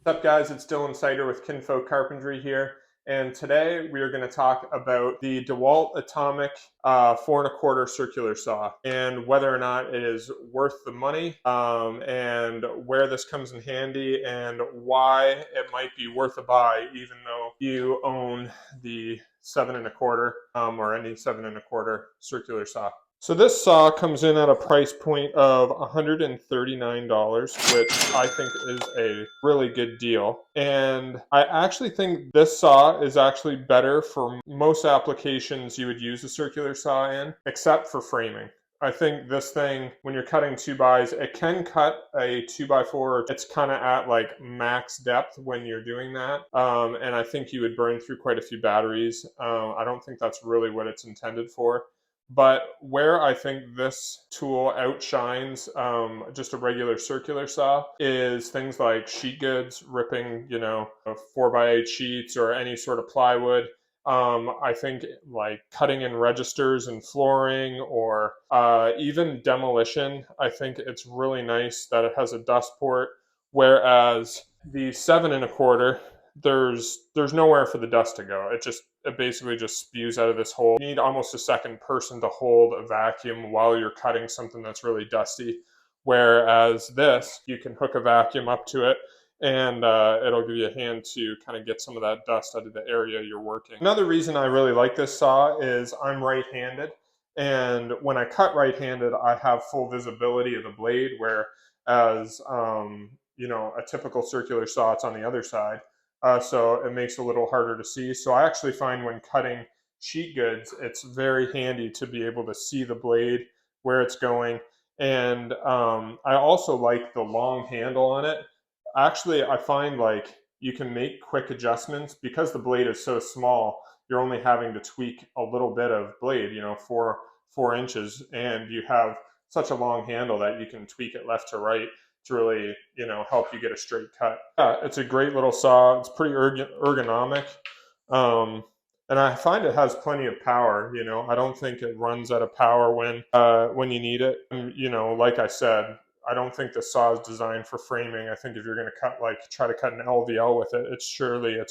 What's up guys, it's Dylan Sider with Kinfolk Carpentry here, and today we are going to talk about the Dewalt Atomic 4¼ circular saw and whether or not it is worth the money, and where this comes in handy and why it might be worth a buy even though you own the 7¼ or any 7¼ circular saw. So this saw comes in at a price point of $139, which I think is a really good deal. And I actually think this saw is actually better for most applications you would use a circular saw in, except for framing. I think this thing, when you're cutting 2x, it can cut a 2x4. It's kind of at like max depth when you're doing that. And I think you would burn through quite a few batteries. I don't think that's really what it's intended for. But where I think this tool outshines just a regular circular saw is things like sheet goods, ripping, 4x8 sheets or any sort of plywood. I think like cutting in registers and flooring or even demolition, I think it's really nice that it has a dust port, whereas the 7¼ there's nowhere for the dust to go. It basically just spews out of this hole. You need almost a second person to hold a vacuum while you're cutting something that's really dusty. Whereas this, you can hook a vacuum up to it and it'll give you a hand to kind of get some of that dust out of the area you're working. Another reason I really like this saw is I'm right-handed, and when I cut right-handed, I have full visibility of the blade, whereas a typical circular saw, it's on the other side. So it makes it a little harder to see. So I actually find when cutting sheet goods, it's very handy to be able to see the blade, where it's going. And I also like the long handle on it. Actually, I find like you can make quick adjustments because the blade is so small. You're only having to tweak a little bit of blade, 4 inches, and you have such a long handle that you can tweak it left to right to really, help you get a straight cut. Yeah, it's a great little saw. It's pretty ergonomic. And I find it has plenty of power. I don't think it runs out of power when you need it. And, like I said, I don't think the saw is designed for framing. I think if you're going to try to cut an LVL with it, it's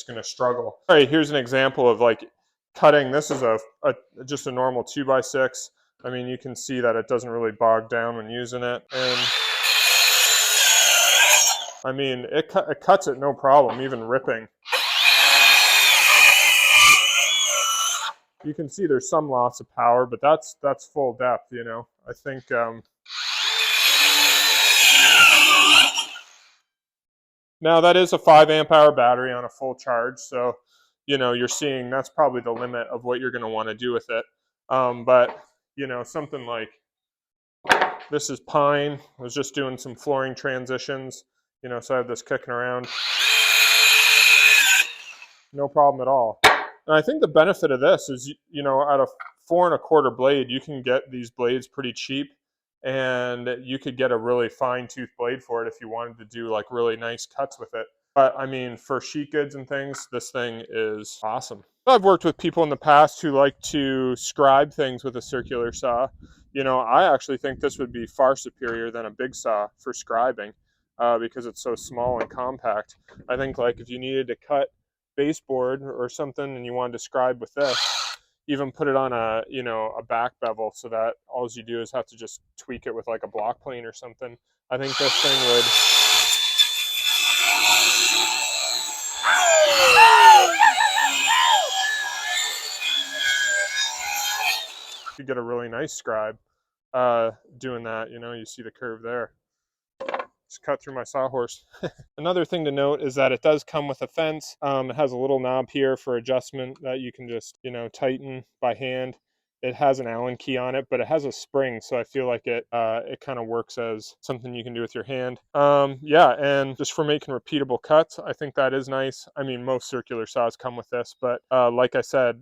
going to struggle. All right, here's an example of like cutting. This is just a normal 2x6. I mean, you can see that it doesn't really bog down when using it. And I mean, it cuts it no problem, even ripping. You can see there's some loss of power, but that's full depth, I think now that is a 5 amp hour battery on a full charge, so you're seeing that's probably the limit of what you're going to want to do with it. But something like this is pine. I was just doing some flooring transitions, so I have this kicking around. No problem at all. And I think the benefit of this is, at a 4¼ blade, you can get these blades pretty cheap, and you could get a really fine tooth blade for it if you wanted to do like really nice cuts with it. But I mean, for sheet goods and things, this thing is awesome. I've worked with people in the past who like to scribe things with a circular saw. I actually think this would be far superior than a big saw for scribing because it's so small and compact. I think like if you needed to cut baseboard or something and you wanted to scribe with this, even put it on a back bevel so that all you do is have to just tweak it with like a block plane or something. I think this thing would you get a really nice scribe doing that. You see the curve there. Just cut through my sawhorse. Another thing to note is that it does come with a fence. It has a little knob here for adjustment that you can just, tighten by hand. It has an Allen key on it, but it has a spring, so I feel like it kind of works as something you can do with your hand. Yeah, and just for making repeatable cuts, I think that is nice. I mean, most circular saws come with this, but like I said,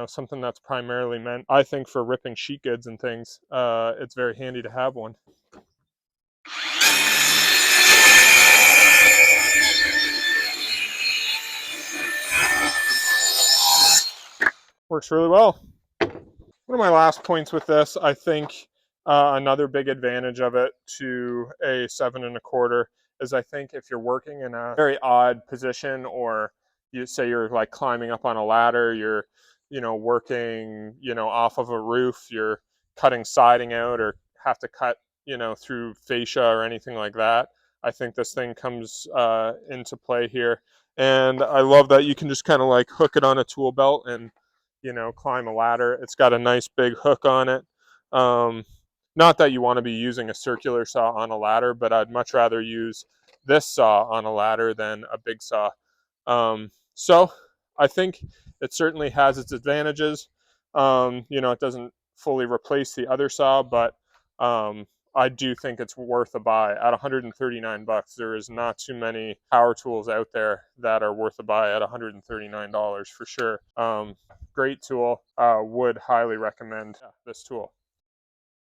something that's primarily meant, I think, for ripping sheet goods and things, it's very handy to have one. Works really well. One of my last points with this, I think another big advantage of it to a 7¼ is I think if you're working in a very odd position, or you say you're like climbing up on a ladder, you're, working, off of a roof, you're cutting siding out, or have to cut, through fascia or anything like that, I think this thing comes into play here. And I love that you can just kind of like hook it on a tool belt and, climb a ladder. It's got a nice big hook on it. Not that you want to be using a circular saw on a ladder, but I'd much rather use this saw on a ladder than a big saw. So I think it certainly has its advantages. It doesn't fully replace the other saw, but I do think it's worth a buy. At 139 bucks, there is not too many power tools out there that are worth a buy at $139 for sure. Great tool. Would highly recommend this tool.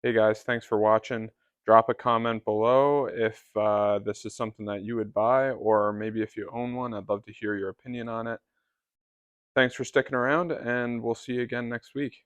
Hey guys, thanks for watching. Drop a comment below if this is something that you would buy, or maybe if you own one, I'd love to hear your opinion on it. Thanks for sticking around, and we'll see you again next week.